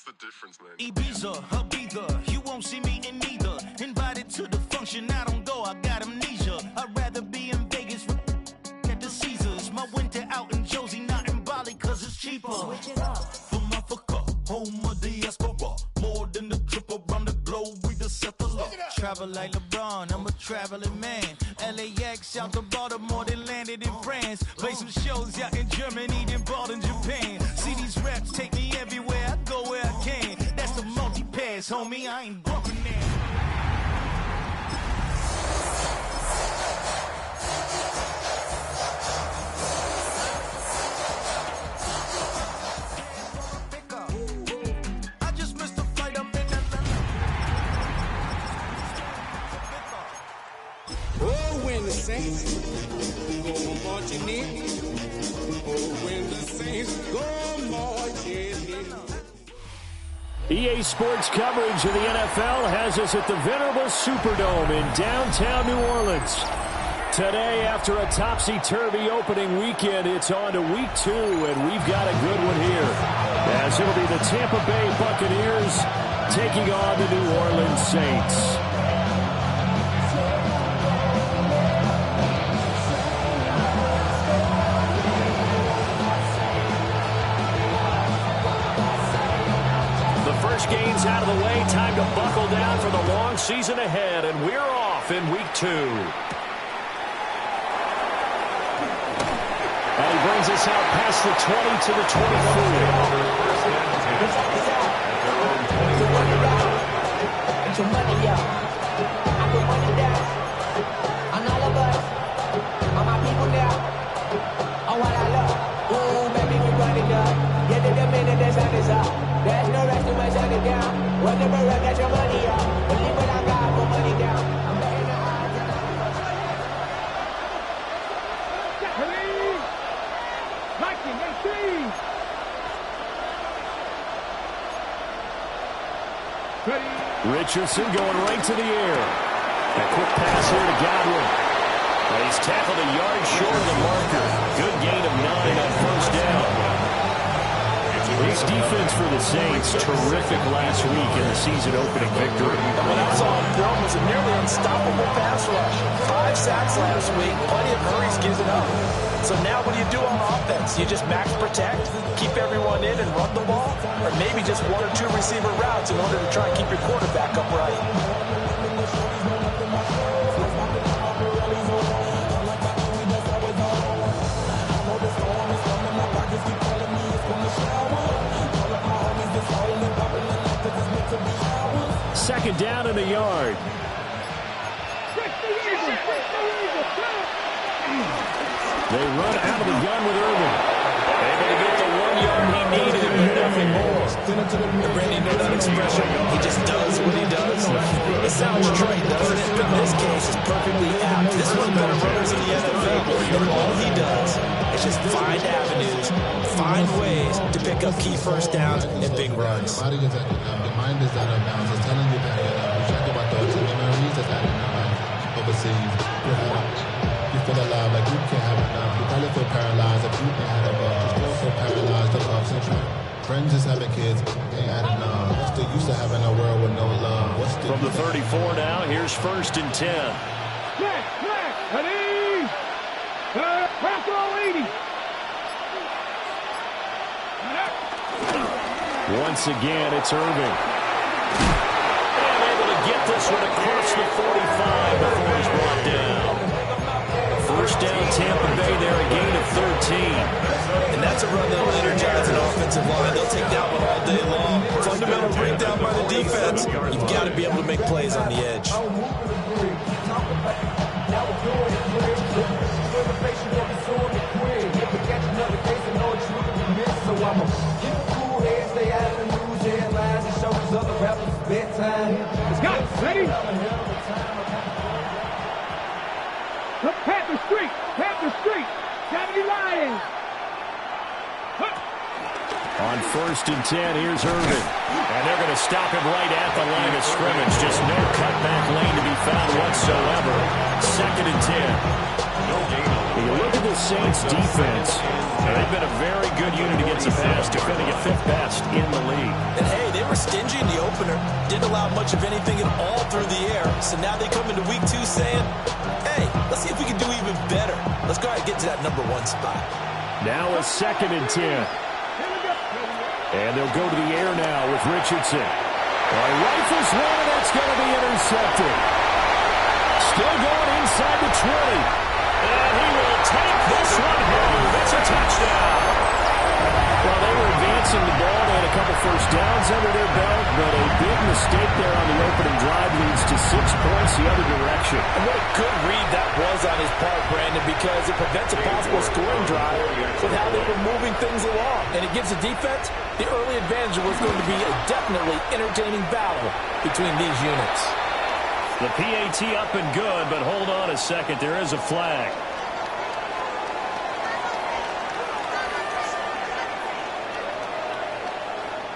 the difference, man? Ibiza, Ibiza, you won't see me in neither. Invited to the function, I don't go, I got amnesia. I'd rather be in Vegas at the Caesars. My winter out in Josie, not in Bali, cause it's cheaper. Switch it up. From Africa, home of diaspora. More than the trip around the globe, we just set the law. Travel like LeBron, I'm a traveling man. LAX out to Baltimore, then landed in France. Play some shows out in Germany, then bought in Japan. See these reps take me everywhere, I go where I can. That's the multi-pass, homie, I ain't bumping that. Saints go marching in. Oh, when the Saints go marching in. EA Sports coverage of the NFL has us at the venerable Superdome in downtown New Orleans. Today, after a topsy-turvy opening weekend, it's on to week 2, and we've got a good one here. As it'll be the Tampa Bay Buccaneers taking on the New Orleans Saints. First game's out of the way. Time to buckle down for the long season ahead, and we're off in week 2. And he brings us out past the 20 to the 24. There's no rest in my shutting down. Whenever I get your money up, believe what I got, put money down. I'm betting the odds and Richardson going right to the air. A quick pass here to Godwin. And he's tackled a yard short of the marker. Good gain of 9 on first down. This defense for the Saints, terrific last week in the season-opening victory. And what I saw on film was a nearly unstoppable pass rush. 5 sacks last week, plenty of hurries given up. So now what do you do on offense? You just max protect, keep everyone in and run the ball? Or maybe just 1 or 2 receiver routes in order to try and keep your quarterback upright? Second down in a yard. They run out of the gun with Irvin. Able to get the 1 yard he needed, but nothing more. And Brandon, you know that expression? He just does what he does. It sounds trite, doesn't it? But in this case, it's perfectly apt. This is one of the better runners in the NFL. And all he does is just find avenues, find ways to pick up key first downs and big runs. Your mind is out of bounds. It's telling you that you check about those memories that's happening overseas. You feel alive like you can't have enough. You probably feel paralyzed if you ain't had enough. You still feel paralyzed of ups and downs. Friends just having kids ain't had enough. What's the use of having a world with no love? From the 34 now, here's 1st and 10. Ready? Pass all 80. Once again, it's Irving. And able to get this one across the 45 before he's brought down. First down, Tampa Bay there, a gain of 13. And that's a run that'll energize an offensive line. They'll take that one all day long. Fundamental breakdown by the defense. You've got to be able to make plays on the edge. Scott, ready? Panther Street, Panther Street, 70 Lions. On 1st and 10, here's Irvin. And they're going to stop him right at the line of scrimmage. Just no cutback lane to be found whatsoever. 2nd and 10. You look at this Saints defense. They've been a very good unit against the pass, defending at 5th best in the league. And hey, they were stingy in the opener. Didn't allow much of anything at all through the air. So now they come into week 2 saying, hey, let's see if we can do even better. Let's go ahead and get to that number 1 spot. Now a 2nd and 10. And they'll go to the air now with Richardson. Rifles one, and that's going to be intercepted. Still going inside the 20. And he will take this one home. It's a touchdown. Well, they were advancing the ball. They had a couple first downs under their belt, but a big mistake there on the opening drive leads to 6 points the other direction. And what a good read that was on his part, Brandon, because it prevents a possible scoring drive with how they were moving things along. And it gives the defense the early advantage. Was going to be a definitely entertaining battle between these units. The PAT up and good, but hold on a second. There is a flag.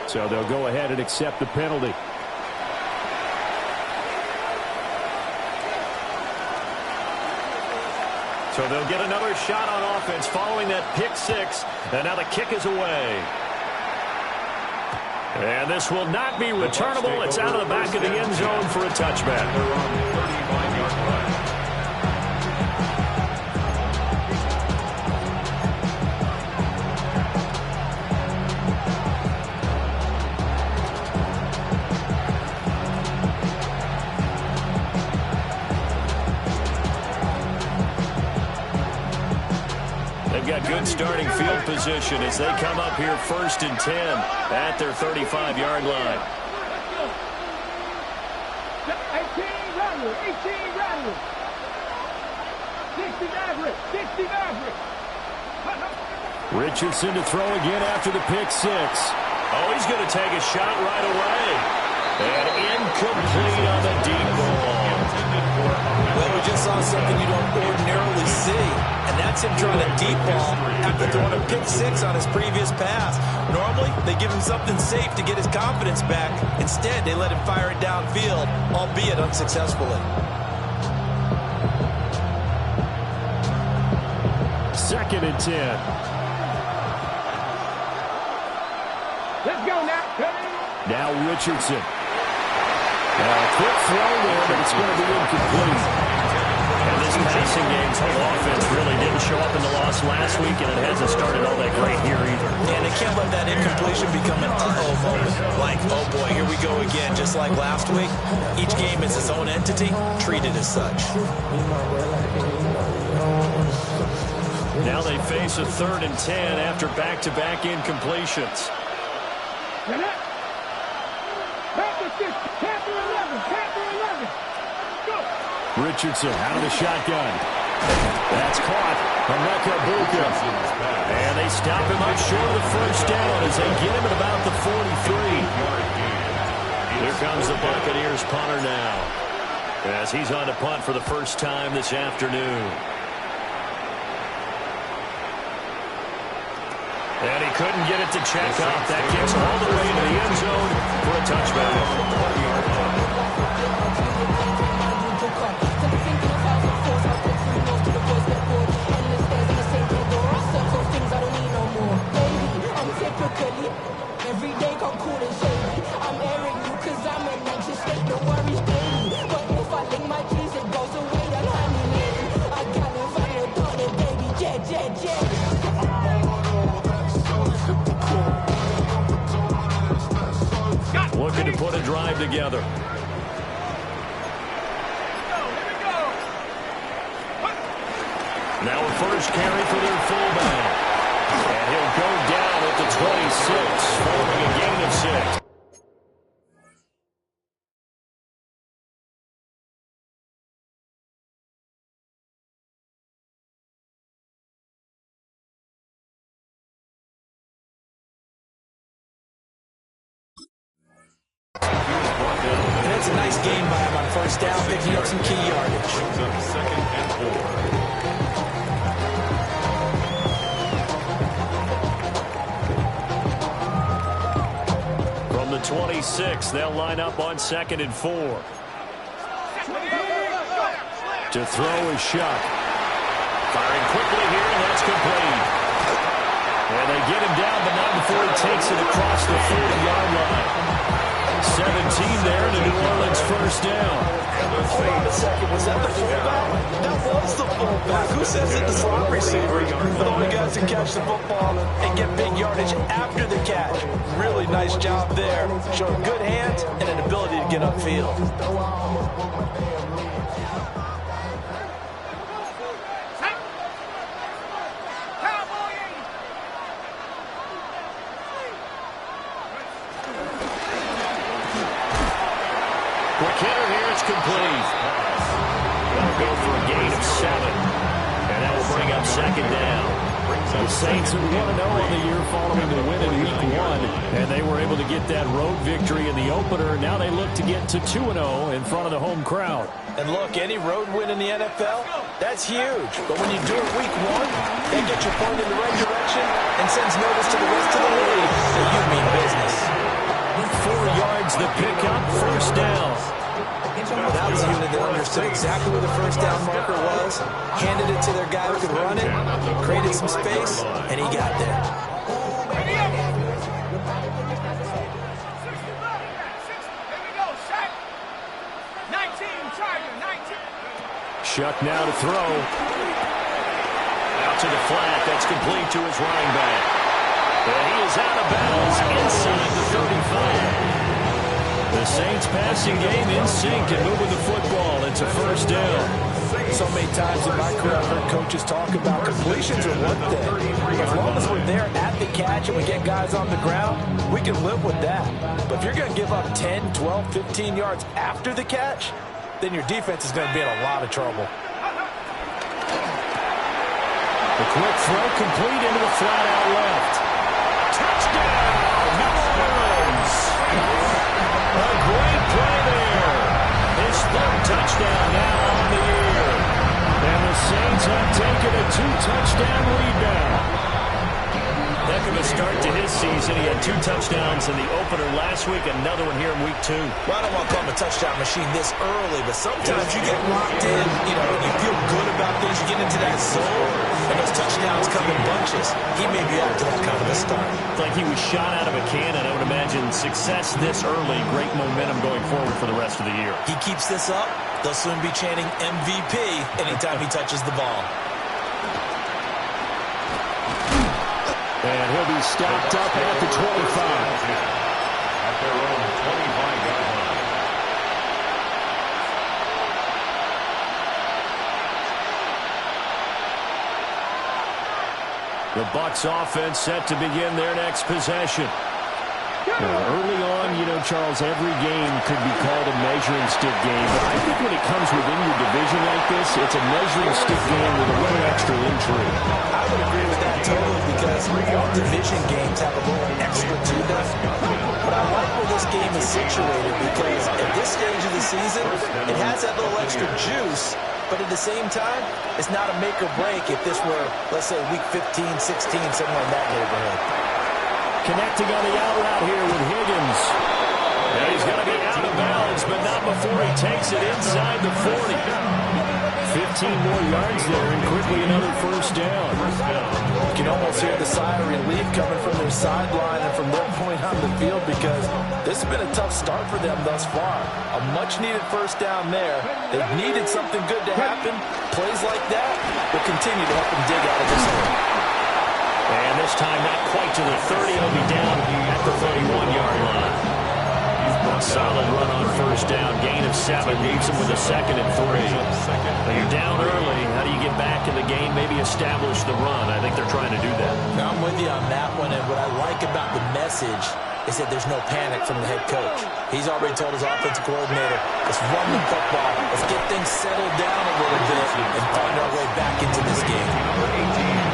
So they'll go ahead and accept the penalty. So they'll get another shot on offense following that pick 6. And now the kick is away. And this will not be returnable. It's out of the back of the end zone for a touchback. They've got good starting field position as they come up here 1st and 10 at their 35-yard line. 18 Rattler, 18 Rattler. 60 Maverick, 60 Maverick. Richardson to throw again after the pick 6. Oh, he's going to take a shot right away. And incomplete on the deep ball. Well, we just saw something you don't ordinarily see, and that's him trying to deep ball after throwing a pick 6 on his previous pass. Normally, they give him something safe to get his confidence back. Instead, they let him fire it downfield, albeit unsuccessfully. 2nd and 10. Let's go now. Now Richardson. Now a quick throw there, but it's going to be incomplete. And this passing game's whole offense really didn't show up in the loss last week, and it hasn't started all that great here either. And they can't let that incompletion become an uh-oh moment. Like, oh boy, here we go again. Just like last week, each game is its own entity, treated as such. Now they face a 3rd and 10 after back-to-back incompletions. Richardson out of the shotgun. That's caught. Emeka Egbuka. And they stop him up short of the first down as they get him at about the 43. Here comes the Buccaneers punter now, as he's on to punt for the first time this afternoon. And he couldn't get it to check off. That gets all the way into the end zone for a touchback. Every day come cool and shady. I'm airing you cause I'm in anxious state. No worries daily. But if I link my keys, it goes away. Then honey, I gotta find a daughter, baby. Jet, jet, jet. Looking to put a drive together. Now a first carry for their fullback. And he'll go down at the 26, forming a gain of 6. And it's a nice game by him on first down, picking up some key yardage. 2nd and 4. From the 26, they'll line up on 2nd and 4. To throw is Shuck. Firing quickly here, and that's complete. And they get him down, but not before he takes it across the 40-yard line. 17 there, and a New Orleans first down. Hold on a second. Was that the fullback? That was the fullback. Who says it? The slot receiver. The only guys who catch the football and get big yardage after the catch. Really nice job there. Showing good hands and an ability to get upfield. Quick hitter here, it's complete. They'll go for a gain of 7. And that will bring up second down. The Saints are 1-0 on the year following the win in Week 1. And they were able to get that road victory in the opener. Now they look to get to 2-0 in front of the home crowd. And look, any road win in the NFL, that's huge. But when you do it Week 1, that gets you pointed in the right direction and sends notice to the rest of the league that you mean business. 4 yards the pickup, first down. That was a unit that understood exactly where the first down marker was, handed it to their guy who could run it, created some space, and he got there. Shuck now to throw. Out to the flat, that's complete to his running back. And he is out of bounds inside the 35. The Saints passing game in sync and moving the football. It's a first down. So many times in my career I've heard coaches talk about completions are one thing. As long as we're there at the catch and we get guys on the ground, we can live with that. But if you're going to give up 10, 12, 15 yards after the catch, then your defense is going to be in a lot of trouble. The quick throw complete into the flat out left. Touchdown, New Orleans. A great play there. His third touchdown now on the year. And the Saints have taken a 2-touchdown lead now. Heck of a start to his season. He had 2 touchdowns in the opener last week, another one here in Week 2. Well, I don't want to call him a touchdown machine this early, but sometimes you get locked in, and you feel good about things. You get into that zone, and those touchdowns come in bunches. He may be up to that kind of a start. It's like he was shot out of a cannon. I would imagine success this early, great momentum going forward for the rest of the year. He keeps this up, they'll soon be chanting MVP anytime he touches the ball. And he'll be stopped up at the 25. At their own 25-yard line. The Bucs offense set to begin their next possession. Early on, Charles, every game could be called a measuring stick game. But I think when it comes within your division like this, it's a measuring stick game with a little extra intrigue. I would agree with that totally because all division games have a little extra to them. But I like where this game is situated because at this stage of the season, it has that little extra juice. But at the same time, it's not a make or break if this were, let's say, week 15, 16, somewhere in that neighborhood. Connecting on the out route here with Higgins. And he's going to be out of bounds, but not before he takes it inside the 40. 15 more yards there, and quickly another first down. You can almost hear the sigh of relief coming from their sideline and from their point on the field because this has been a tough start for them thus far. A much-needed first down there. They've needed something good to happen. Plays like that will continue to help them dig out of this hole. And this time not quite to the 30. He'll be down at the 31-yard line. A solid run on first down. Gain of 7. Leaves him with a 2nd and 3. Now you're down early. How do you get back in the game? Maybe establish the run. I think they're trying to do that. Now, I'm with you on that one. And what I like about the message is that there's no panic from the head coach. He's already told his offensive coordinator, let's run the football. Let's get things settled down a little bit and find our way back into this game.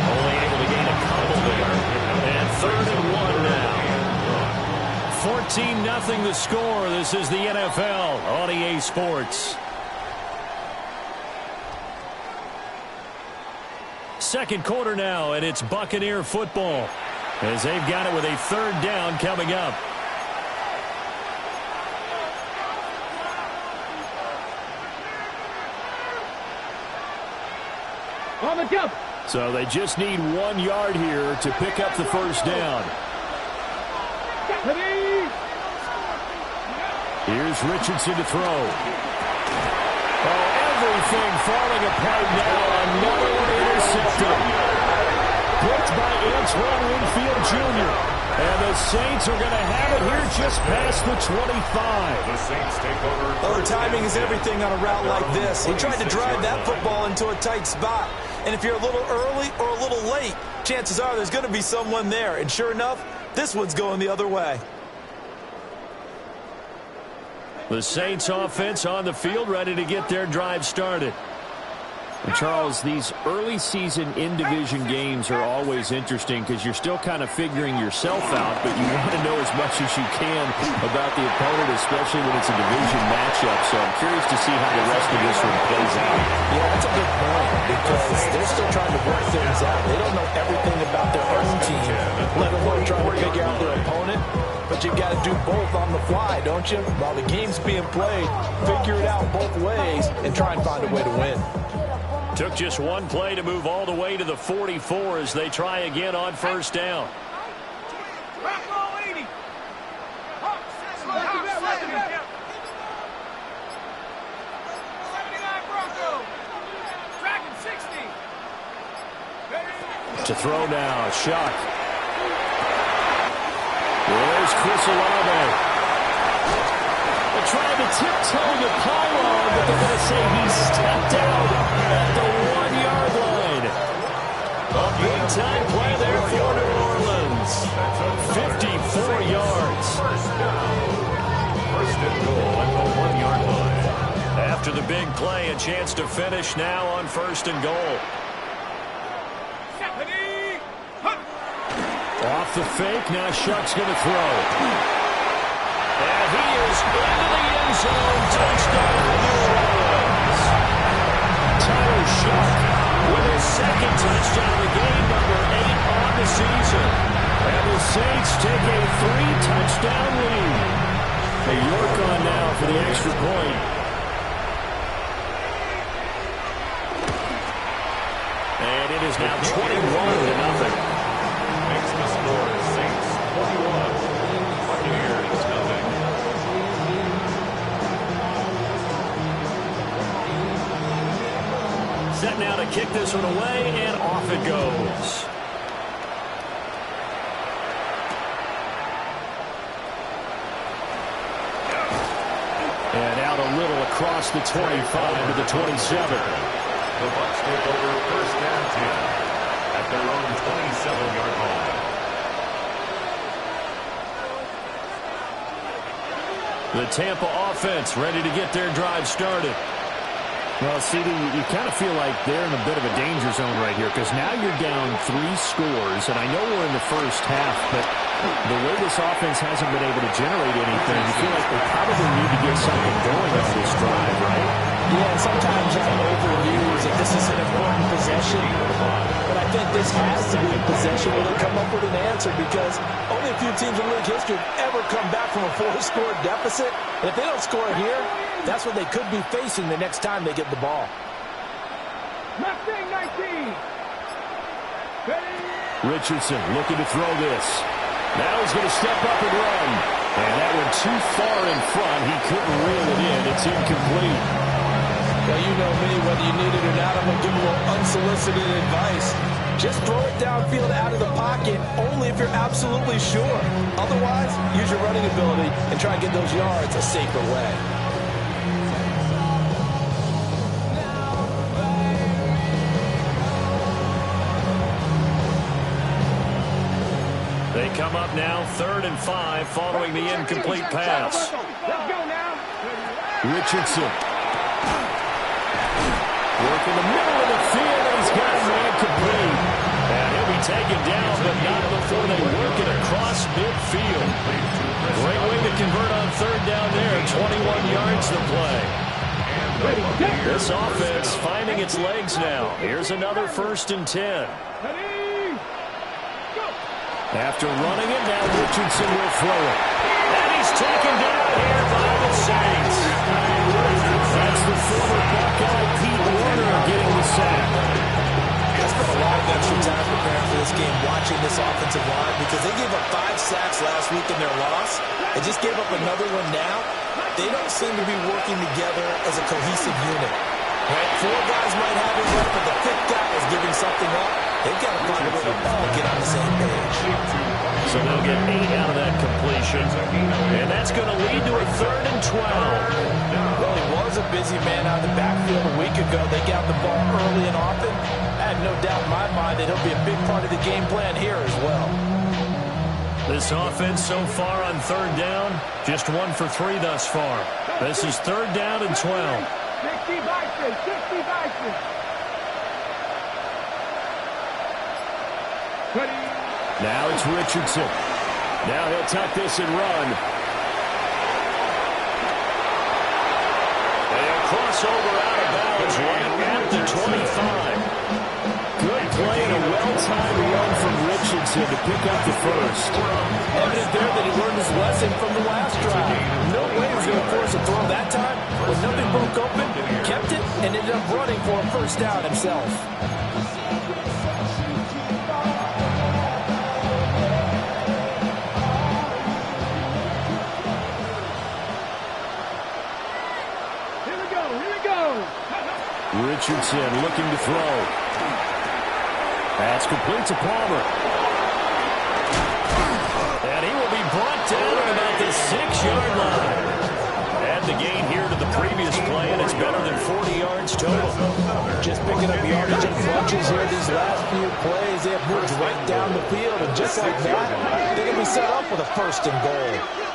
Only able to gain a couple there. And 3rd and 1 now. 14-0 the score. This is the NFL on EA Sports. Second quarter now, and it's Buccaneer football as they've got it with a 3rd down coming up. On the jump. So they just need 1 yard here to pick up the first down. Here's Richardson to throw. Oh, everything falling apart now. Another one intercepted. Picked by Antoine Winfield Jr. And the Saints are going to have it here just past the 25. The Saints take over. Oh, timing is everything on a route like this. He tried to drive that football into a tight spot. And if you're a little early or a little late, chances are there's going to be someone there. And sure enough, this one's going the other way. The Saints offense on the field, ready to get their drive started. And Charles, these early season in-division games are always interesting because you're still kind of figuring yourself out, but you want to know as much as you can about the opponent, especially when it's a division matchup. So I'm curious to see how the rest of this one plays out. Yeah, that's a good point because they're still trying to work things out. They don't know everything about their own team, let alone trying to figure out their opponent. But you've got to do both on the fly, don't you? While the game's being played, figure it out both ways and try and find a way to win. Took just one play to move all the way to the 44 as they try again on first down. To throw now, Shuck. There's Chris Olave. They're trying to tiptoe the pylon, but they're going to say he stepped out at the 1 yard line. A big-time play there for New Orleans. 54 yards. First and goal at the 1 yard line. After the big play, a chance to finish now on first and goal. Off the fake, now Shuck's going to throw. And he is into the end zone. Touchdown, New Orleans. Tyler Shuck with his second touchdown of the game, number 8 on the season. And the Saints take a 3-touchdown lead. Hey, York on now for the extra point. And it is now 21-0. Makes the score is Saints 21. Buccaneers nothing. Set now to kick this one away, and off it goes. And out a little across the 25 to the 27. The Bucs take over first and 10 at their own 27-yard line. The Tampa offense ready to get their drive started. Well, CD, you kind of feel like they're in a bit of a danger zone right here because now you're down 3 scores, and I know we're in the first half, but the way this offense hasn't been able to generate anything, you feel like they probably need to get something going on this drive, right? Yeah, and sometimes I overuse that this is an important possession. But I think this has to be a possession where they come up with an answer because only a few teams in league history have ever come back from a 4-score deficit. And if they don't score here, that's what they could be facing the next time they get the ball. Mustang 19. Richardson looking to throw this. Now he's going to step up and run. And that one too far in front. He couldn't reel it in. It's incomplete. Well, you know me, whether you need it or not, I'm going to give you a little unsolicited advice. Just throw it downfield out of the pocket, only if you're absolutely sure. Otherwise, use your running ability and try and get those yards a safer way. They come up now, 3rd and 5, following the incomplete pass. Let's go now. Richardson. Work in the middle of the field, and he's got a man complete. And he'll be taken down, but not before they work it across midfield. Great way to convert on 3rd down there. 21 yards to play. This offense finding its legs now. Here's another 1st and 10. After running it, now Richardson will throw it. And he's taken down here by the Saints. That's the former Buckeye Pete Warner getting the sack. working together as a cohesive unit. Right? 4 guys might have it right, but the 5th guy is giving something up. They've got to find a way to all get on the same page. So they'll get 8 out of that completion. And that's going to lead to a 3rd and 12. Well, he was a busy man out of the backfield a week ago. They got the ball early and often. I have no doubt in my mind that he'll be a big part of the game plan here as well. This offense so far on 3rd down, just 1 for 3 thus far. This is 3rd down and 12. 60 Bison, 60 Bison. Now it's Richardson. Now he'll tuck this and run. They'll cross over out of bounds right at the 25. Good play and a well-timed run from Richardson to pick up the first. Evident there that he learned his lesson from the last drive. No way he was going to force a throw that time. When nothing broke open, kept it, and ended up running for a first down himself. Richardson looking to throw. That's complete to Palmer. And he will be brought down at about the 6-yard line. Add the gain here to the previous play, and it's better than 40 yards total. Just picking up yardage and bunches here these last few plays. They have moved right down the field, and just like that, they're going to be set up with a 1st and goal.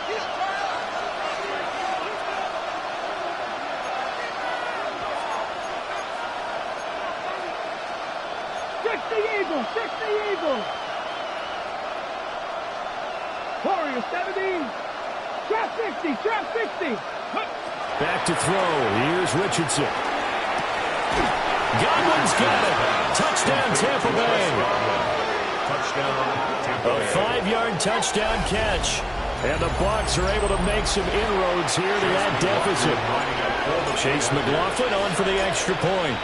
Warriors 70. Trap 60. Trap 60. Back to throw. Here's Richardson. Godwin's got it. Touchdown, Tampa Bay. A 5-yard touchdown catch. And the Bucs are able to make some inroads here to that deficit. Chase McLaughlin on for the extra point.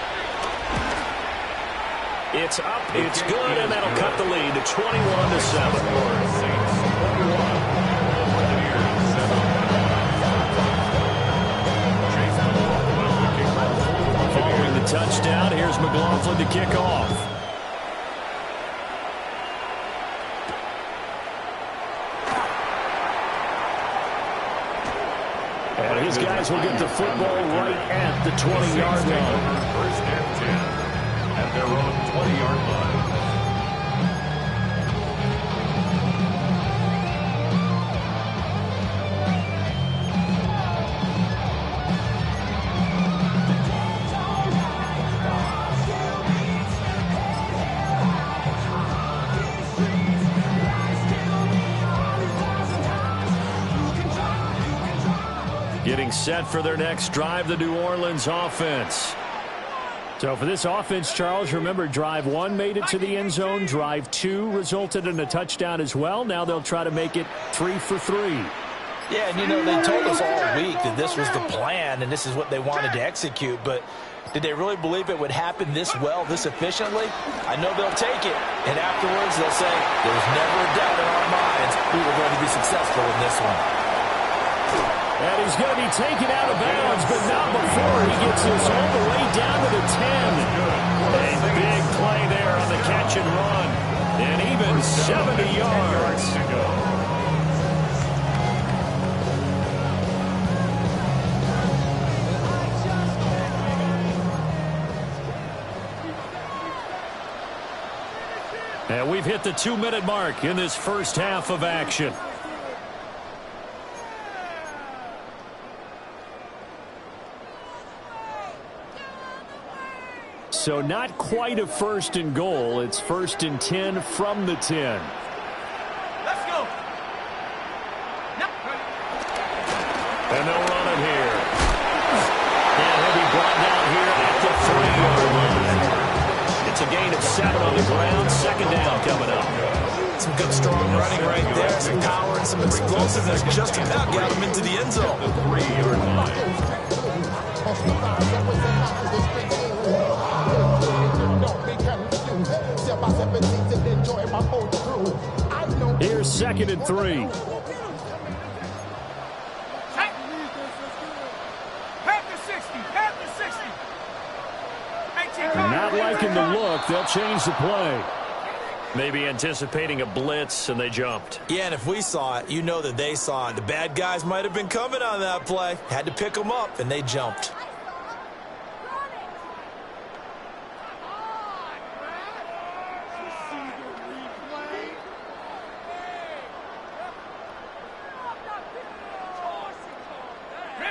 It's up, it's good, and that'll cut the lead to 21-7. Following the touchdown, here's McLaughlin to kick off. And his guys will get the football right at the 20-yard line. 1st and 10 at their own 20-yard line. Getting set for their next drive, the New Orleans offense. So for this offense, Charles, remember, drive 1 made it to the end zone. Drive 2 resulted in a touchdown as well. Now they'll try to make it 3 for 3. Yeah, and you know, they told us all week that this was the plan and this is what they wanted to execute, but did they really believe it would happen this well, this efficiently? I know they'll take it, and afterwards they'll say, there was never a doubt in our minds we were going to be successful in this one. And he's going to be taken out of bounds, but not before he gets this all the way down to the 10. A big play there on the catch and run. And even 70 yards. And we've hit the 2-minute mark in this first half of action. So not quite a 1st and goal. It's 1st and 10 from the 10. Let's go. And they'll run it here. And he'll be brought down here at the 3-yard line. It's a gain of 7 on the ground. 2nd down coming up. Some good, strong running right there. Some power and some explosiveness. Just about got him into the end zone. The 3-yard line. Here's 2nd and 3. Not liking the look. They'll change the play. Maybe anticipating a blitz, and they jumped. Yeah, and if we saw it, you know that they saw it. The bad guys might have been coming on that play. Had to pick them up, and they jumped.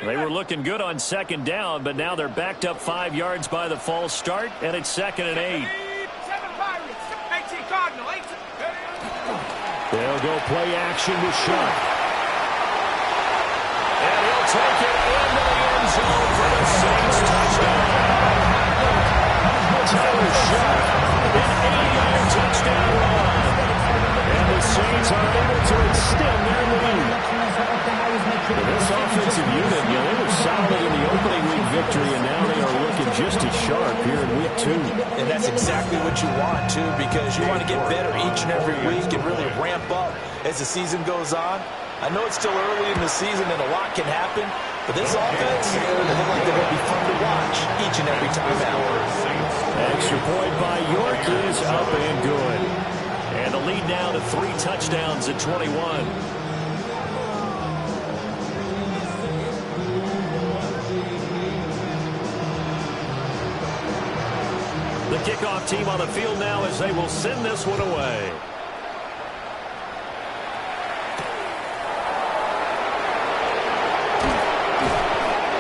They were looking good on second down, but now they're backed up 5 yards by the false start, and it's 2nd and 8. They'll go play action with Shuck. And he'll take it into the end zone for the Saints touchdown. Tyler Shuck, an 80-yard touchdown run. And the Saints are able to extend their lead. This offensive unit, they were solid in the opening week victory, and now they are looking just as sharp here in week 2. And that's exactly what you want, too, because you want to get better each and every week and really ramp up as the season goes on. I know it's still early in the season and a lot can happen, but this offense, they look like they're going to be fun to watch each and every time out. Extra point by York is up and good. And the lead now to 3 touchdowns at 21. The kickoff team on the field now as they will send this one away.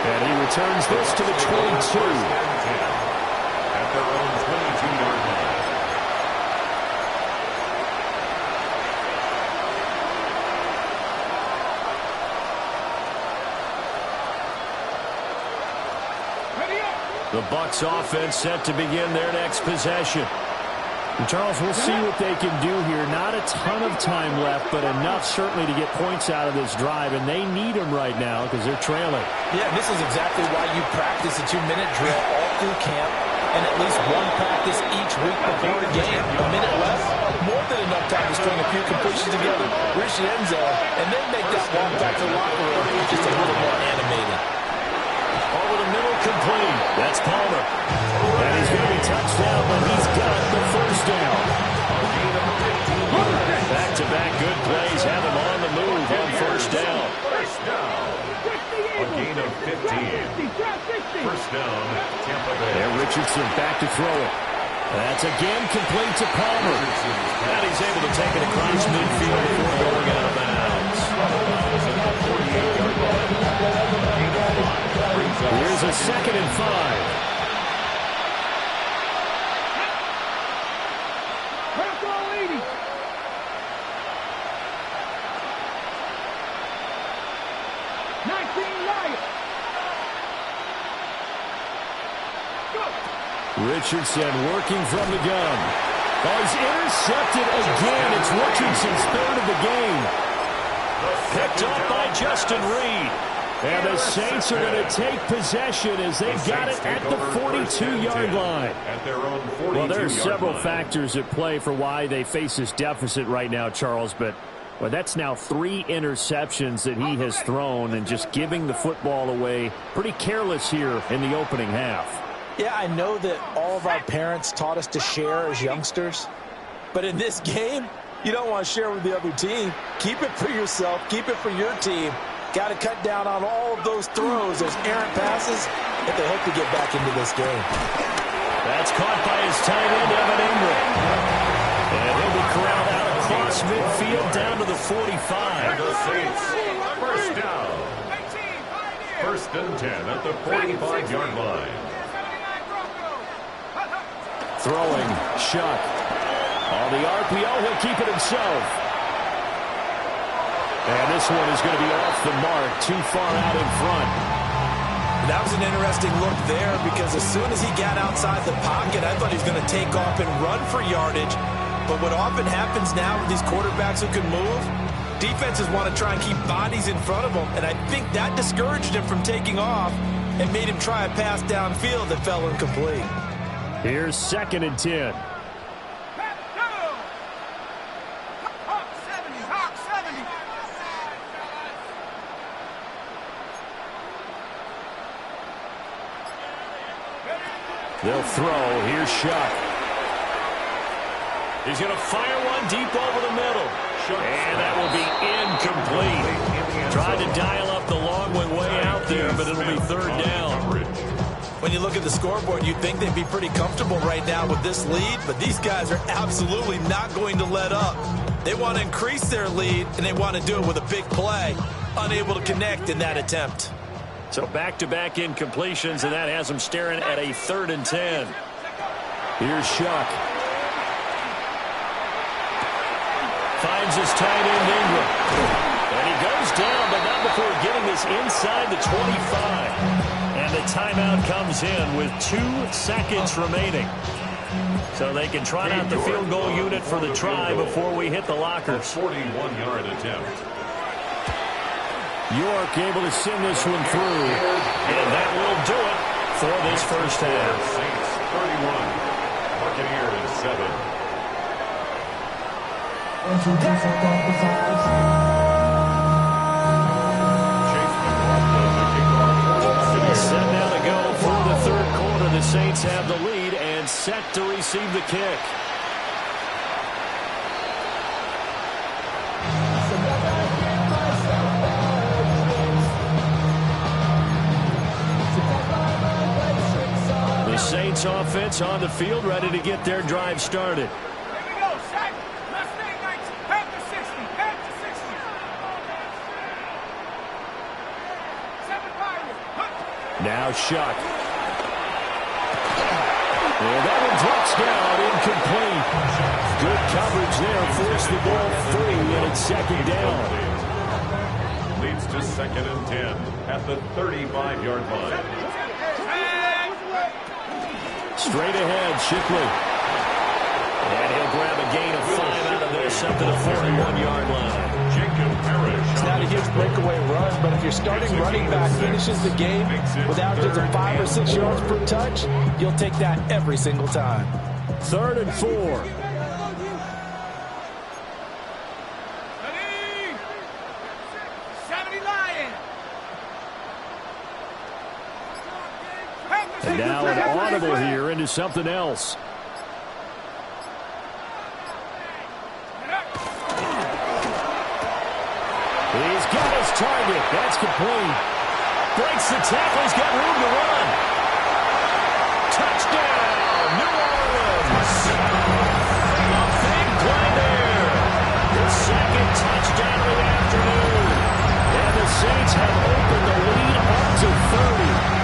And he returns this to the 22. At their own 22-yard line. The Bucs offense set to begin their next possession. And Charles, we'll see what they can do here. Not a ton of time left, but enough certainly to get points out of this drive, and they need them right now because they're trailing. Yeah, this is exactly why you practice a 2-minute drill all through camp and at least one practice each week before the game. A minute left, more than enough time to string a few completions together, reach the end zone, and then make that walk back to the locker room just a little more animated. Over the middle, complete. That's Palmer. And he's going to be touched down, but he's got the first down. Back-to-back good plays have him on the move on first down. First down. A gain of 15. First down, Tampa Bay. There, Richardson back to throw it. That's again complete to Palmer. And he's able to take it across midfield before going out of bounds. Here's a 2nd and 5. Richardson working from the gun. Oh, he's intercepted again. It's Richardson's 3rd of the game. Picked up by Justin Reed. And the Saints are going to take possession as they've got it at the 42-yard line. At their own 42-yard Well, there are several line. factors at play for why they face this deficit right now, Charles, but well, that's now 3 interceptions that he has thrown and just giving the football away pretty careless here in the opening half. Yeah, I know that all of our parents taught us to share as youngsters, but in this game, you don't want to share with the other team. Keep it for yourself. Keep it for your team. Got to cut down on all of those throws, those errant passes, if they hope to get back into this game. That's caught by his tight end, Evan Ingram. And he'll be corralled out across midfield down to the 45. The Saints, first down. First and 10 at the 45-yard line. Throwing, Shuck. On the RPO, he'll keep it himself. And this one is going to be off the mark, too far out in front. That was an interesting look there because as soon as he got outside the pocket, I thought he was going to take off and run for yardage. But what often happens now with these quarterbacks who can move, defenses want to try and keep bodies in front of them. And I think that discouraged him from taking off and made him try a pass downfield that fell incomplete. Here's 2nd and 10. They'll throw. Here's Shuck. He's going to fire one deep over the middle. And that will be incomplete. Tried to dial up the long one way out there, but it'll be third down. When you look at the scoreboard, you'd think they'd be pretty comfortable right now with this lead, but these guys are absolutely not going to let up. They want to increase their lead, and they want to do it with a big play. Unable to connect in that attempt. So back-to-back incompletions, and that has them staring at a 3rd and 10. Here's Shuck. Finds his tight end Ingram. And he goes down, but not before getting this inside the 25. And the timeout comes in with 2 seconds remaining. So they can try out the field goal unit for the try before we hit the lockers. 41-yard attempt. York able to send this one through. And that will do it for this first half. Saints 31, Buccaneers 7. Set now to go for the 3rd quarter. The Saints have the lead and set to receive the kick. The Saints offense on the field, ready to get their drive started. Now Shuck. And that one drops down, incomplete. Good coverage there, forced the ball free, and it's 2nd down. Leads to 2nd and 10 at the 35-yard line. Straight ahead, Shipley. And he'll grab a gain of 5 out of this up to the 41-yard line. It's not a huge breakaway run, but if your starting running back finishes the game with averages of 5 or 6 yards per touch, you'll take that every single time. 3rd and 4. And now an audible here into something else. He's got his target. That's complete. Breaks the tackle. He's got room to run. Touchdown, New Orleans. A big play there. The 2nd touchdown of the afternoon. And the Saints have opened the lead up to 30.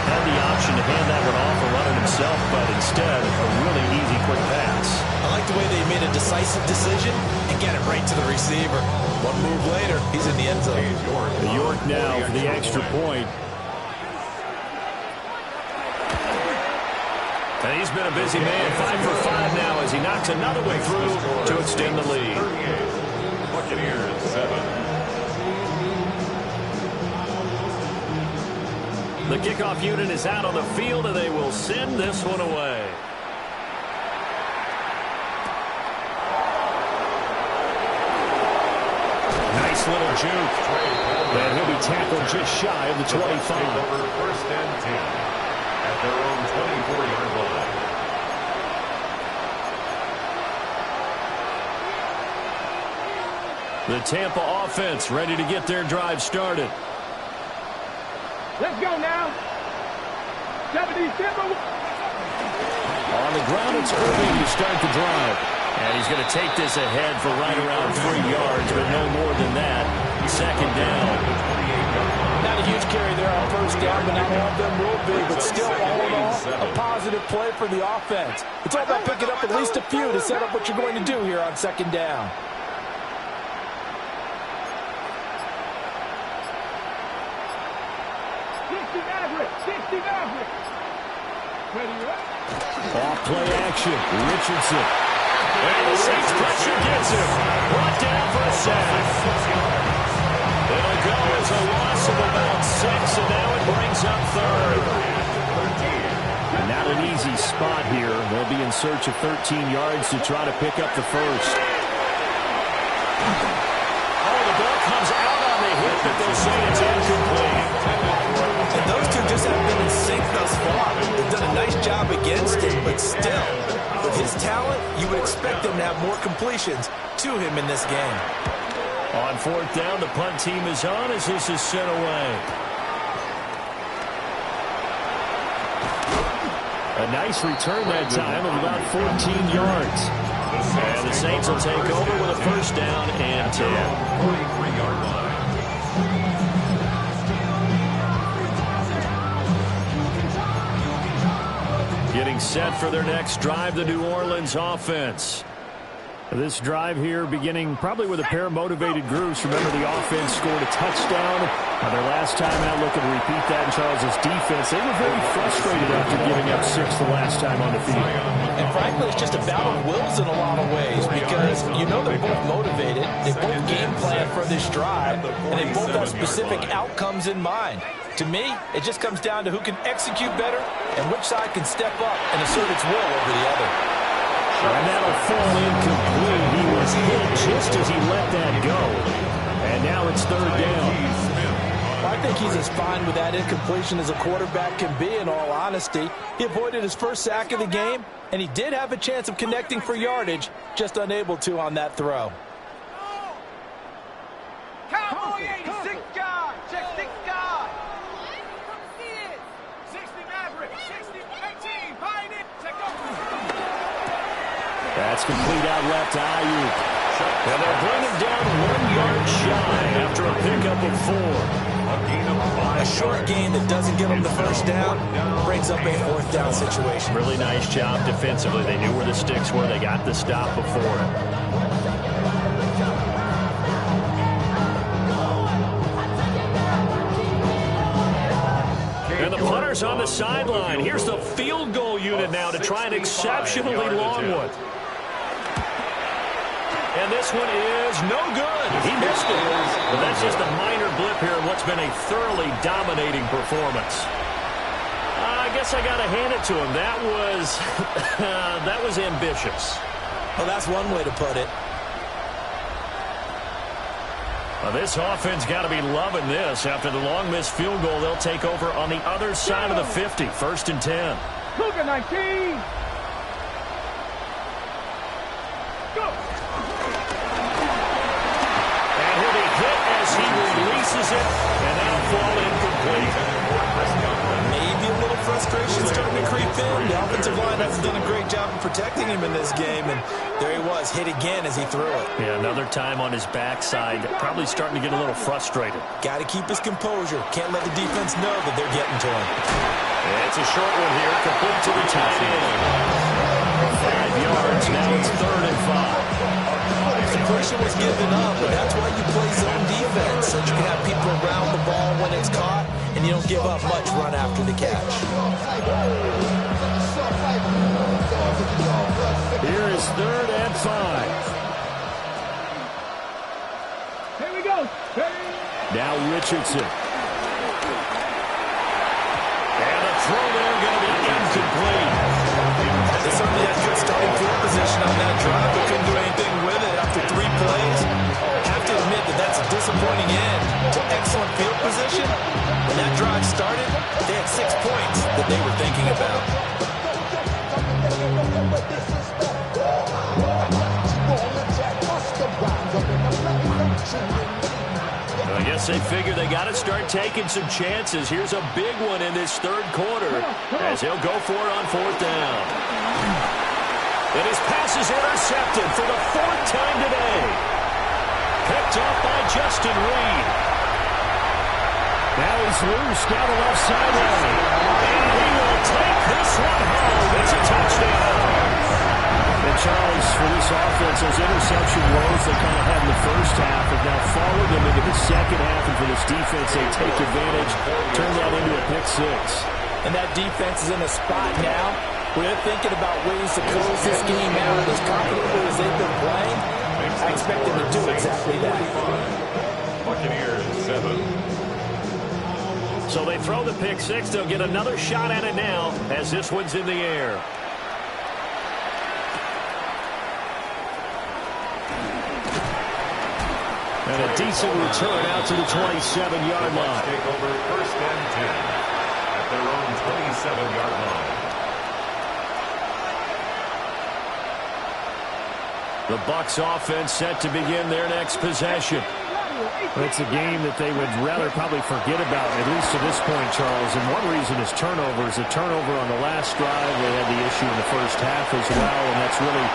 Had the option to hand that one off or run it himself, but instead, a really easy, quick pass. I like the way they made a decisive decision and get it right to the receiver. One move later, he's in the end zone. York now for the extra point. And he's been a busy man, 5 for 5 now as he knocks another one through to extend the lead. Buccaneers 7. The kickoff unit is out on the field, and they will send this one away. Nice little juke. And he'll be tackled just shy of the 25. Over 1st and 10 at their own 24-yard line. The Tampa offense ready to get their drive started. Let's go now. 77. On the ground, it's Irving to start the drive. And he's going to take this ahead for right around 3 yards, but no more than that. 2nd down. Not a huge carry there on 1st down, but not all of them will be. But still, all in all, a positive play for the offense. It's all about picking up at least a few to set up what you're going to do here on 2nd down. Off play action. Richardson. And the Saints pressure gets him. Brought down for a sack. It'll go as a loss of about 6, and now it brings up 3rd. Not an easy spot here. They'll be in search of 13 yards to try to pick up the first. Oh, the ball comes out on the hit, but they'll say it's incomplete. And those two just have been in sync thus far. They've done a nice job but still, with his talent, you would expect him to have more completions to him in this game. On fourth down, the punt team is on as this is sent away. A nice return that time of about 14 yards. And the Saints will take over with a first down and 10. 43-yard line. Getting set for their next drive, the New Orleans offense. This drive here beginning probably with a pair of motivated groups. Remember, the offense scored a touchdown on their last time out. Looking to repeat that in Charles' defense. They were very frustrated after giving up 6 the last time on the field. And frankly, it's just a battle of wills in a lot of ways because you know they're both motivated. They both game plan for this drive, and they both have specific outcomes in mind. To me, it just comes down to who can execute better and which side can step up and assert its will over the other. And that'll fall incomplete. He was hit just as he let that go. And now it's third down. Well, I think he's as fine with that incompletion as a quarterback can be, in all honesty. He avoided his first sack of the game, and he did have a chance of connecting for yardage, just unable to on that throw. Cowboy 86 guard. Check 6 guard. 60 Maverick. 60 18. Pioneer. Check over. That's complete out left to Ayuk. And they'll bring him down 1 yard shy after a pickup of 4. A short gain that doesn't give them the first down brings up a fourth down situation. Really nice job defensively. They knew where the sticks were. They got the stop before it. And the punter's on the sideline. Here's the field goal unit now to try an exceptionally long one. And this one is no good. He missed it. But that's just a minor blip here in what's been a thoroughly dominating performance. I guess I got to hand it to him. That was ambitious. Well, that's one way to put it. Well, this offense got to be loving this. After the long missed field goal, they'll take over on the other side of the 50. First and 10. Luka 19. Go. And he'll be hit as he releases it, and that'll fall incomplete. Maybe a little frustration starting to creep in. The offensive line has done a great job of protecting him in this game, and there he was, hit again as he threw it. Yeah, another time on his backside, probably starting to get a little frustrated. Got to keep his composure. Can't let the defense know that they're getting to him. Yeah, it's a short one here, complete to the tight end. 5 yards, now it's 3rd and 5. The pressure was given up, but that's why you play zone defense, so you can have people around the ball when it's caught, and you don't give up much run after the catch. Here is 3rd and 5. Here we go. Now Richardson. And a throw there going to be incomplete. They certainly had good starting field position on that drive, but couldn't do anything with it after 3 plays. I have to admit that that's a disappointing end to excellent field position. When that drive started, they had 6 points that they were thinking about. I guess they figure they got to start taking some chances. Here's a big one in this 3rd quarter as he'll go for it on 4th down. And his pass is intercepted for the 4th time today. Picked off by Justin Reed. Now he's loose down the left sideline. And he will take this one home. It's a touchdown. And Charles, for this offense, those interception woes they kind of had in the first half have now followed them into the second half. And for this defense, they take advantage, turn that into a pick 6. And that defense is in a spot now where they're thinking about ways to close this game out as confidently as they've been playing. I expect them to do exactly that. Buccaneers 7. So they throw the pick 6. They'll get another shot at it now as this one's in the air. And a decent return out to the 27-yard line. Take over first and 10 at their own 27-yard line. The Bucs offense set to begin their next possession. It's a game that they would rather probably forget about, at least to this point, Charles. And one reason is turnovers. A turnover on the last drive. They had the issue in the first half as well, and that's really,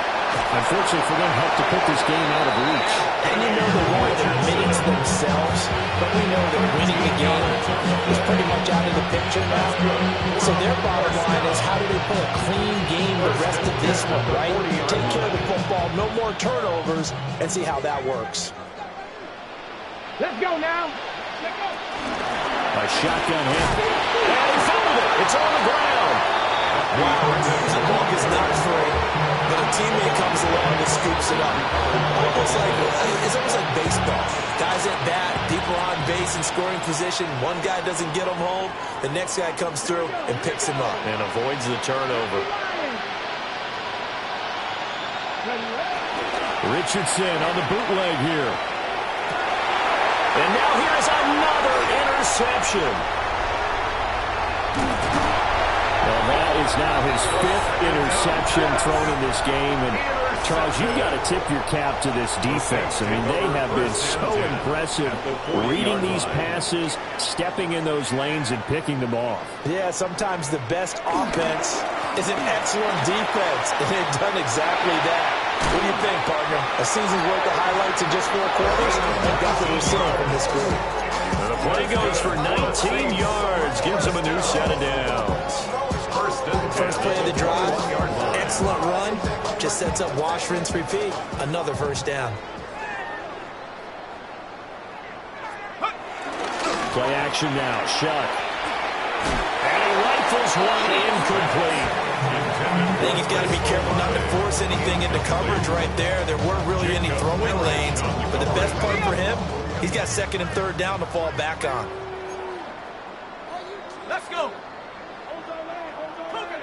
unfortunately for them, helped to put this game out of reach. And you know the one they're admitting to themselves, but we know that winning the game is pretty much out of the picture now. So their bottom line is, how do they play a clean game the rest of this one, right? Take care of the football, no more turnovers, and see how that works. Let's go now. Let's go. A shotgun hit. And he found it. It's on the ground. Wow, the ball is not free, but a teammate comes along and scoops it up. It's almost like baseball. Guys at bat, people on base in scoring position. One guy doesn't get him home. The next guy comes through and picks him up. And avoids the turnover. Richardson on the bootleg here. And now here's another interception. Well, that is now his 5th interception thrown in this game. And, Charles, you've got to tip your cap to this defense. I mean, they have been so impressive reading these passes, stepping in those lanes, and picking them off. Yeah, sometimes the best offense is an excellent defense, and they've done exactly that. What do you think, partner? A season's worth of highlights in just 4 quarters? And that's what we're seeing from this group. And the play goes for 19 yards. Gives them a new set of downs. First play of the drive. Excellent run. Just sets up wash, rinse, repeat. Another first down. Play action now. Shuck. And he rifles one incomplete. I think he's got to be careful not to force anything into coverage right there. There weren't really any throwing lanes. But the best part for him, he's got 2nd and 3rd down to fall back on. Let's go.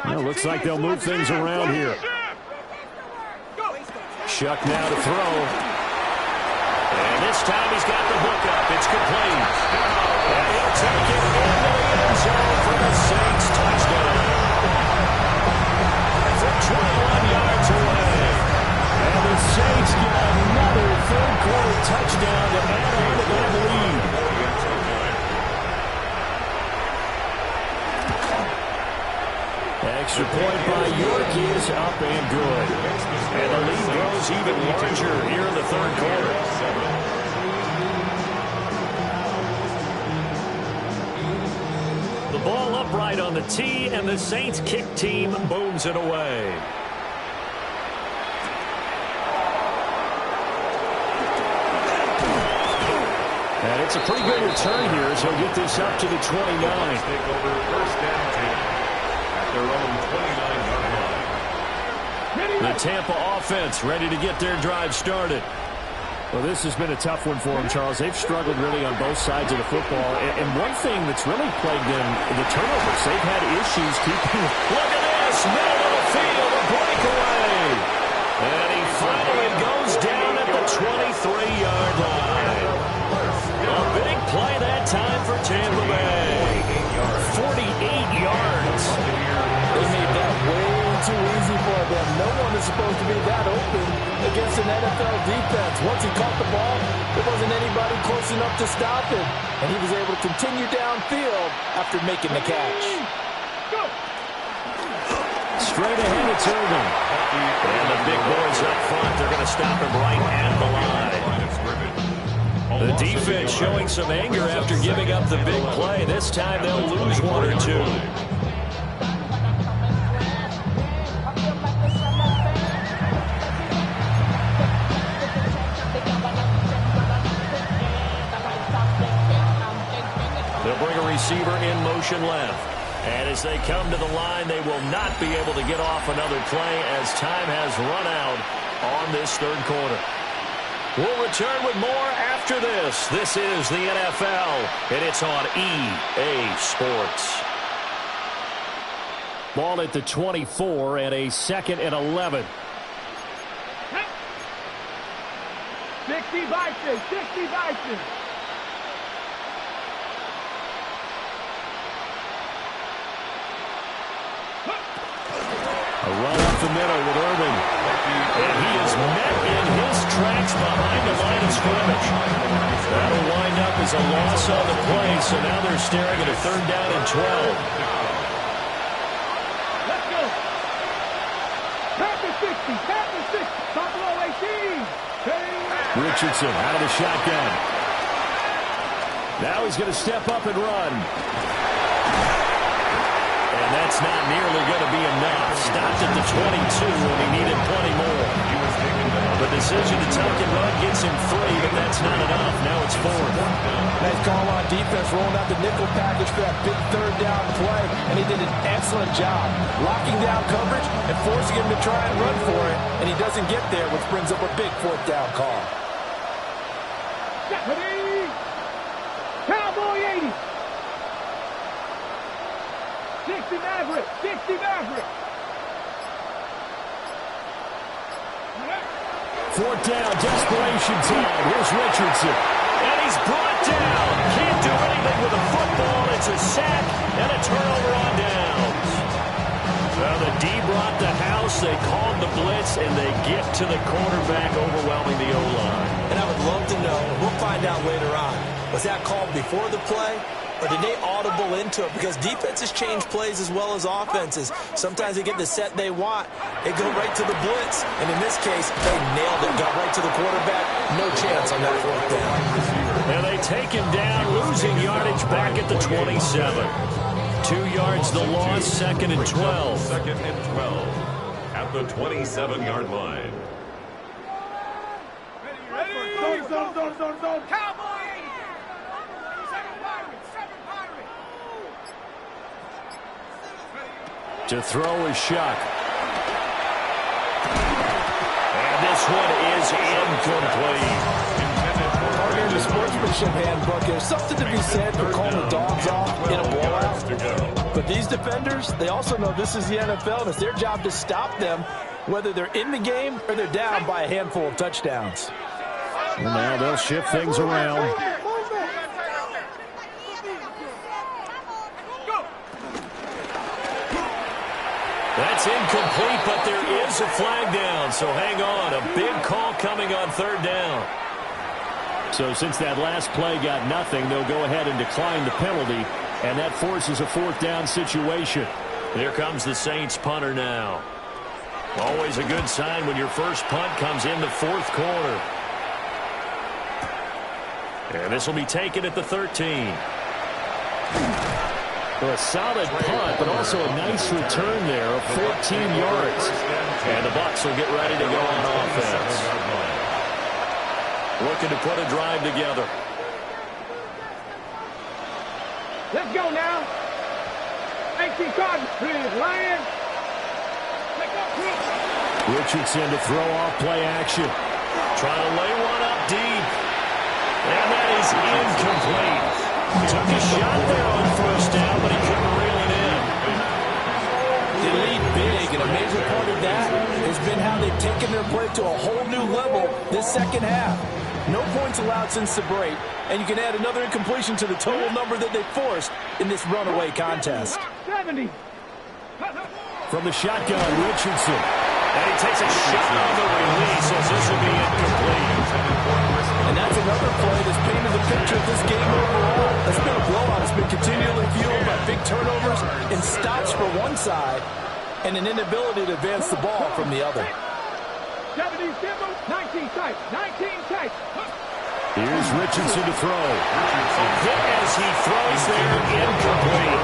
Well, looks like they'll move things around here. Shuck now to throw. And this time he's got the hook up. It's complete. And he'll take it into the end zone for the Saints touchdown. From 21 yards away. And the Saints get another 3rd quarter touchdown to add on to that lead. Extra point by York is up and good. And the lead grows even larger here in the 3rd quarter. The ball upright on the tee, and the Saints kick team booms it away. And it's a pretty good return here as he'll get this up to the 29. Take over first down team at their own 29-yard line. The Tampa offense ready to get their drive started. Well, this has been a tough one for them, Charles. They've struggled really on both sides of the football. And one thing that's really plagued them, the turnovers. They've had issues keeping. Look at this, middle of the field, a breakaway. And he finally goes down at the 23-yard line. A big play that time for Tampa Bay. 48 yards. They made that way too easy for them. No one is supposed to be that open against an NFL defense. Once he caught the ball, there wasn't anybody close enough to stop him. And he was able to continue downfield after making the catch. Straight ahead, it's Irvin. And the big boys up front, they're going to stop him right at the line. The defense showing some anger after giving up the big play. This time they'll lose 1 or 2. They'll bring a receiver in motion left. And as they come to the line, they will not be able to get off another play as time has run out on this 3rd quarter. We'll return with more after this. This is the NFL, and it's on EA Sports. Ball at the 24 and a 2nd and 11. 60 Vikings, 60 Vikings. A run up the middle with Irvin. And he is met in tracks behind the line of scrimmage. That'll wind up as a loss on the play, so now they're staring at a 3rd down and 12. Let's go. Tap the 60. Tap the 60. Top low 18. Richardson out of the shotgun. Now he's going to step up and run. And that's not nearly going to be enough. Stopped at the 22, and he needed plenty more. The decision to tuck and run gets him 3, but that's not enough. Now it's 4th. Nice call on defense, rolling out the nickel package for that big 3rd down play, and he did an excellent job locking down coverage and forcing him to try and run for it, and he doesn't get there, which brings up a big 4th down call. Deputy! Cowboy 80! 60 Maverick! 60 Maverick! 4th down, desperation time. Here's Richardson. And he's brought down. Can't do anything with a football. It's a sack and a turnover on downs. Well, the D brought the house. They called the blitz, and they get to the quarterback, overwhelming the O-line. And I would love to know, we'll find out later on, was that called before the play, or did they audible into it? Because defenses change plays as well as offenses. Sometimes they get the set they want. They go right to the blitz. And in this case, they nailed it. Got right to the quarterback. No chance on that 4th down. And they take him down, losing yardage back at the 27. 2 yards the loss, 2nd and 12. 2nd and 12 at the 27-yard line. Ready? Zone. Cowboy 80! 7 Pirates! 7 Pirates! To throw is Shuck. And this one is incomplete. In the sportsmanship handbook, there's something to be said for calling the dogs off in a blowout. But these defenders, they also know this is the NFL, and it's their job to stop them, whether they're in the game or they're down by a handful of touchdowns. Well, now they'll shift things around. That's incomplete, but there is a flag down, so hang on. A big call coming on 3rd down. So since that last play got nothing, they'll go ahead and decline the penalty, and that forces a 4th down situation. Here comes the Saints punter now. Always a good sign when your first punt comes in the 4th quarter. And this will be taken at the 13. Well, a solid punt, but also a nice return there of 14 yards. And the Bucs will get ready to go on offense. Looking to put a drive together. Let's go now. 18 Cardinals, please. Lion. Richardson to throw off play action. Trying to lay one up deep. And that is incomplete. Took a shot there on 1st down, but he couldn't reel it in. They lead big, and a major part of that has been how they've taken their play to a whole new level this 2nd half. No points allowed since the break, and you can add another incompletion to the total number that they forced in this runaway contest. 70. From the shotgun, Richardson. And he takes a shot on the release as this will be incomplete. And that's another play that's painted the picture of this game overall. It's been a blowout. It's been continually fueled by big turnovers and stops for one side and an inability to advance the ball from the other. 70 symbol, 19 type, 19 type. Here's Richardson to throw. A hit as he throws there, incomplete.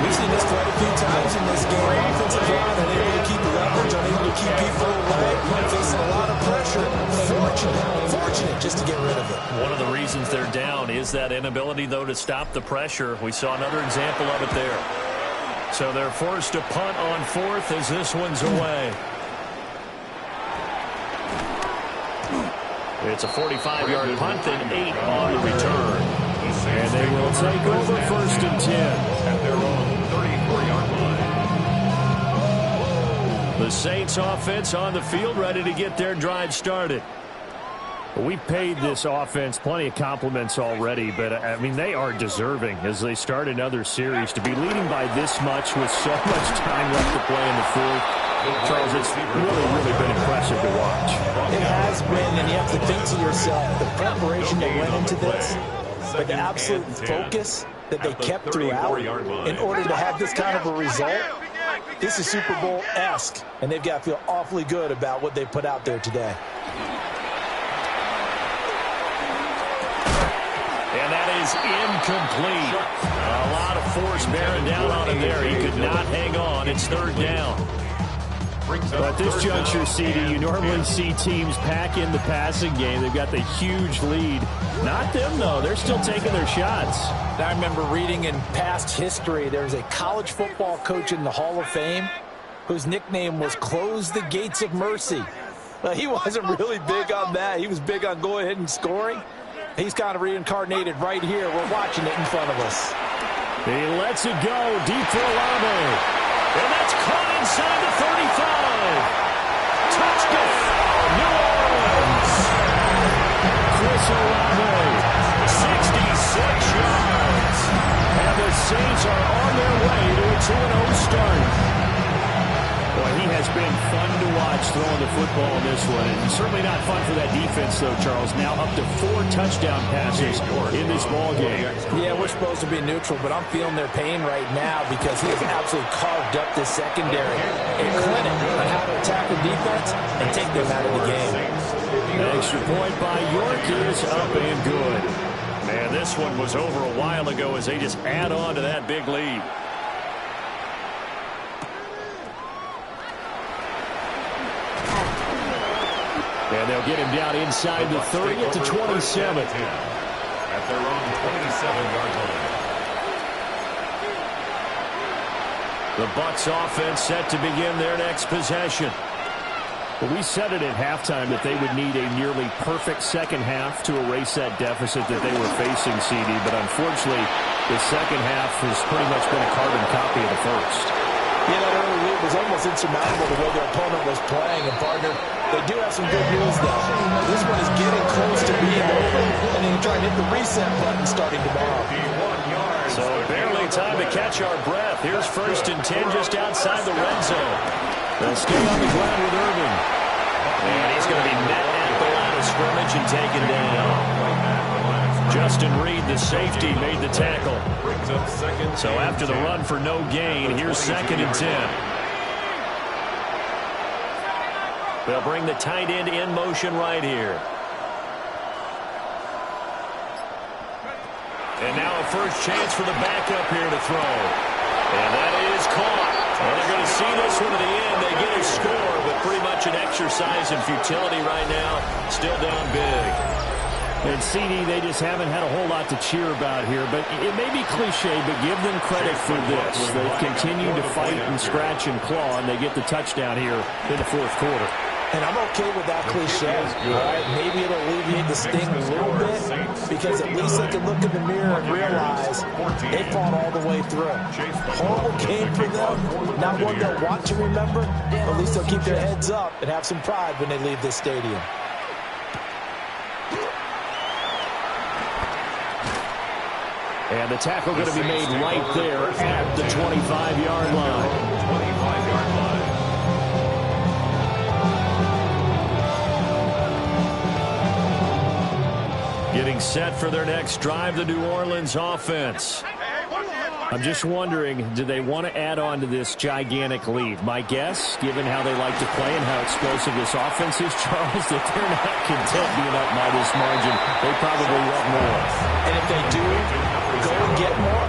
We've seen this quite a few times in this game. Offensive line unable to keep leverage, unable to keep people away, facing a lot of pressure. Fortunate just to get rid of it. One of the reasons they're down is that inability, though, to stop the pressure. We saw another example of it there. So they're forced to punt on 4th as this one's away. It's a 45-yard punt and 8 on the return. And they will take over 1st and 10. At their own 34-yard line. The Saints offense on the field, ready to get their drive started. We've paid this offense plenty of compliments already, but, I mean, they are deserving as they start another series. To be leading by this much with so much time left to play in the 4th, Charles, it's really been impressive to watch. It has been, and you have to think to yourself, the preparation that went into this, but the absolute focus that they kept throughout in order to have this kind of a result. This is Super Bowl-esque, and they've got to feel awfully good about what they put out there today. And that is incomplete. A lot of force bearing down on him there. He could not hang on. It's third down. But this juncture, CD, you normally see teams pack in the passing game. They've got the huge lead. Not them, though. They're still taking their shots. I remember reading in past history, there was a college football coach in the Hall of Fame whose nickname was Close the Gates of Mercy. He wasn't really big on that. He was big on go ahead and scoring. He's kind of reincarnated right here. We're watching it in front of us. He lets it go deep for Olave. And that's caught inside the 35. Touchdown, New Orleans. Chris Olave, 66 yards. And the Saints are on their way to a 2-0 start. Boy, he has been fun to watch throwing the football in this one. And certainly not fun for that defense, though, Charles. Now up to 4 touchdown passes in this ball game. Yeah, we're supposed to be neutral, but I'm feeling their pain right now because he has absolutely carved up this secondary. A clinic on how to attack the defense and take them out of the game. An extra point by York is up and good. Man, this one was over a while ago as they just add on to that big lead. And they'll get him down inside the 30 to 27. At their own 27-yard line. The Bucs offense set to begin their next possession. Well, we said it at halftime that they would need a nearly perfect second half to erase that deficit that they were facing, CD. But unfortunately, the second half has pretty much been a carbon copy of the first. Yeah, that early lead was almost insurmountable the way their opponent was playing. And, partner, they do have some good news, though. This one is getting close to being over, and then you try and hit the reset button starting tomorrow. So barely time to catch our breath. Here's 1st and 10 just outside the red zone. They'll stay on the ground with Irving. And he's going to be met at the line of scrimmage and taken down. Justin Reed, the safety, made the tackle. So after the run for no gain, here's 2nd and 10. They'll bring the tight end in motion right here. And now a first chance for the backup here to throw. And that is caught. Well, they're going to see this one to the end. They get a score, but pretty much an exercise in futility right now. Still down big. And CD, they just haven't had a whole lot to cheer about here. But it may be cliche, but give them credit for this. They've continued to fight and scratch and claw, and they get the touchdown here in the 4th quarter. And I'm okay with that cliche. All right, maybe it'll alleviate the sting a little bit because at least they can look in the mirror and realize they fought all the way through. Horrible game for them. Not one they'll want to remember. At least they'll keep their heads up and have some pride when they leave this stadium. And the tackle going to be made right there at the 25-yard line. 25-yard line. Getting set for their next drive, the New Orleans offense. I'm just wondering, do they want to add on to this gigantic lead? My guess, given how they like to play and how explosive this offense is, Charles, that they're not content being up by this margin. They probably want more. And if they do, go and get more.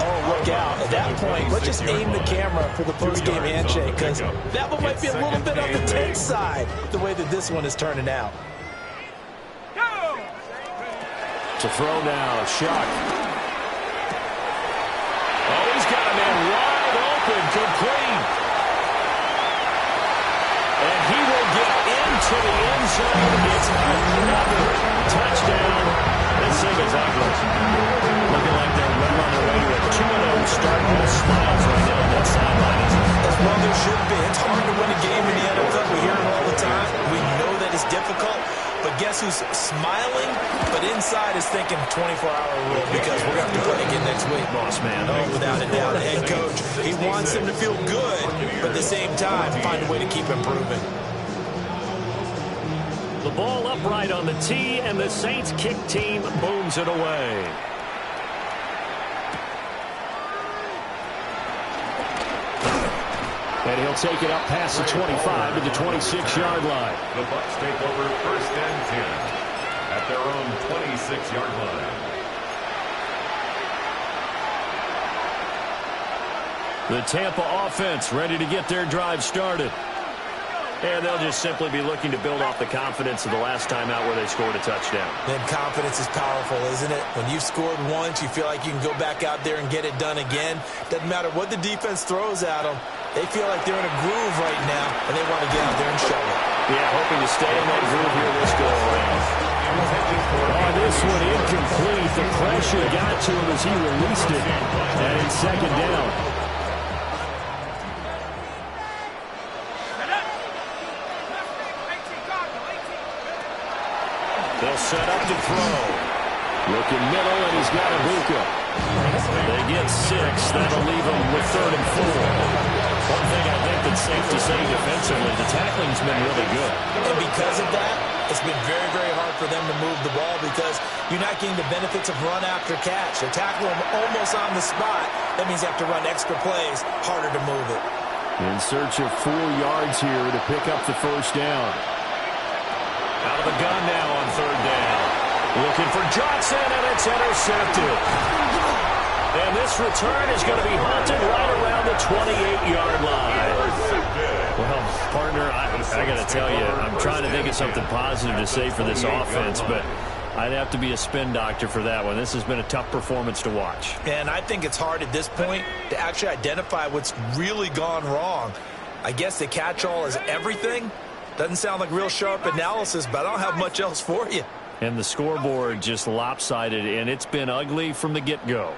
Oh, look out. At that point, let's just aim the camera for the post-game handshake because that one might be a little bit on the tense side, the way that this one is turning out. To throw now, Shock. Oh, he's got a man wide open, complete. And he will get into the end zone. It's another touchdown. This thing is ugly. Looking like they're well on their way to a 2-0 start. No smiles right now on that sideline, isn't it? As well there should be. It's hard to win a game in the NFL. We hear it all the time. We know that it's difficult. But guess who's smiling, but inside is thinking 24-hour rule because we're going to have to play again next week. Boss man. Oh, without a doubt. The head coach, he wants them to feel good, but at the same time, find a way to keep improving. The ball upright on the tee, and the Saints kick team booms it away. And he'll take it up past the 25 to the 26-yard line. The Bucs take over 1st and 10 at their own 26-yard line. The Tampa offense ready to get their drive started. And they'll just simply be looking to build off the confidence of the last time out where they scored a touchdown. Then confidence is powerful, isn't it? When you've scored once, you feel like you can go back out there and get it done again. Doesn't matter what the defense throws at them. They feel like they're in a groove right now, and they want to get out there and show it. Yeah, hoping to stay in that groove here this go around. Oh, this one incomplete. The pressure got to him as he released it. And it's 2nd down. They'll set up to throw. Looking middle, and he's got a hookah. They get 6. That'll leave them with 3rd and 4. One thing I think that's safe to say defensively, the tackling's been really good. And because of that, it's been very, very hard for them to move the ball because you're not getting the benefits of run after catch. They tackle them almost on the spot. That means you have to run extra plays, harder to move it. In search of 4 yards here to pick up the 1st down. Out of the gun now on 3rd down. Looking for Johnson, and it's intercepted. And this return is going to be hunted right around the 28-yard line. Well, partner, I got to tell you, I'm trying to think of something positive to say for this offense, but I'd have to be a spin doctor for that one. This has been a tough performance to watch. And I think it's hard at this point to actually identify what's really gone wrong. I guess the catch-all is everything. Doesn't sound like real sharp analysis, but I don't have much else for you. And the scoreboard just lopsided, and it's been ugly from the get-go.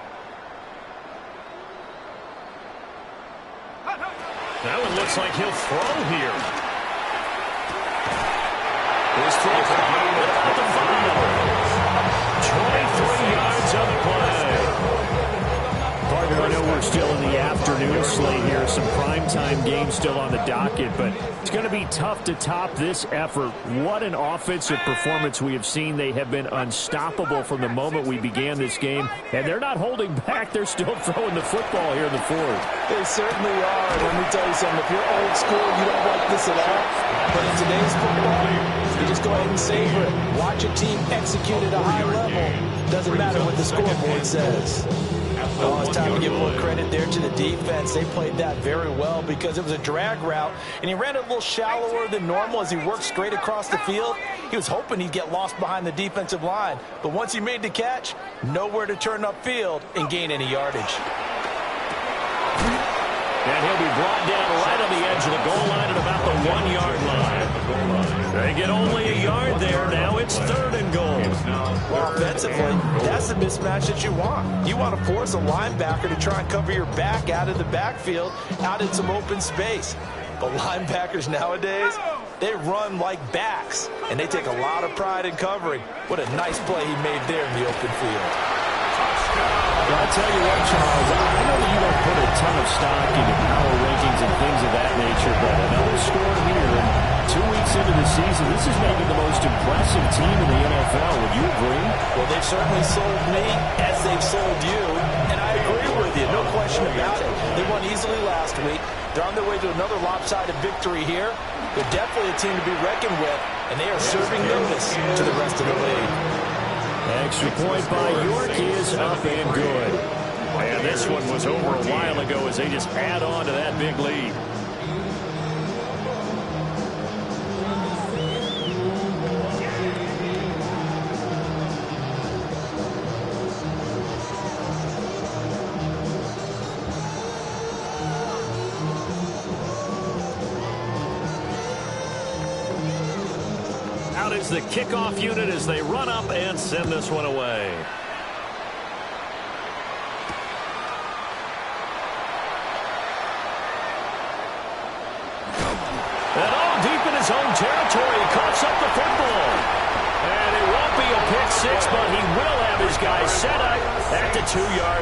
That one looks like he'll throw here. His throw at the 23 yards on the play. Partner, I know we're still in the afternoon slate here. Some primetime games still on the docket, but it's going to be tough to top this effort. What an offensive performance we have seen. They have been unstoppable from the moment we began this game, and they're not holding back. They're still throwing the football here in the 4th. They certainly are. Let me tell you something. If you're old school, you don't like this at all. But in today's football, you just go ahead and savor it. Watch a team execute at a high level. Doesn't matter what the scoreboard says. Oh, it's time to give more credit there to the defense. They played that very well because it was a drag route, and he ran it a little shallower than normal as he worked straight across the field. He was hoping he'd get lost behind the defensive line, but once he made the catch, nowhere to turn upfield and gain any yardage. And he'll be brought down right on the edge of the goal line at about the 1-yard line. They get only a yard there. Now it's 3rd and goal. Well, offensively, that's the mismatch that you want. You want to force a linebacker to try and cover your back out of the backfield, out in some open space. But linebackers nowadays, they run like backs, and they take a lot of pride in covering. What a nice play he made there in the open field. Well, I'll tell you what, Charles, I know that you don't put a ton of stock into power rankings and things of that nature, but another score here, and 2 weeks into the season, this is maybe the most impressive team in the NFL. Would you agree? Well, they've certainly sold me as they've sold you, and I agree with you, no question about it. They won easily last week. They're on their way to another lopsided victory here. They're definitely a team to be reckoned with, and they are serving notice to the rest of the league. Extra point by York is up and good. And this one was over a while ago as they just add on to that big lead. Out is the kickoff unit as they run up and send this one away. And all deep in his own territory, he coughs up the football. guys set up at the 2-yard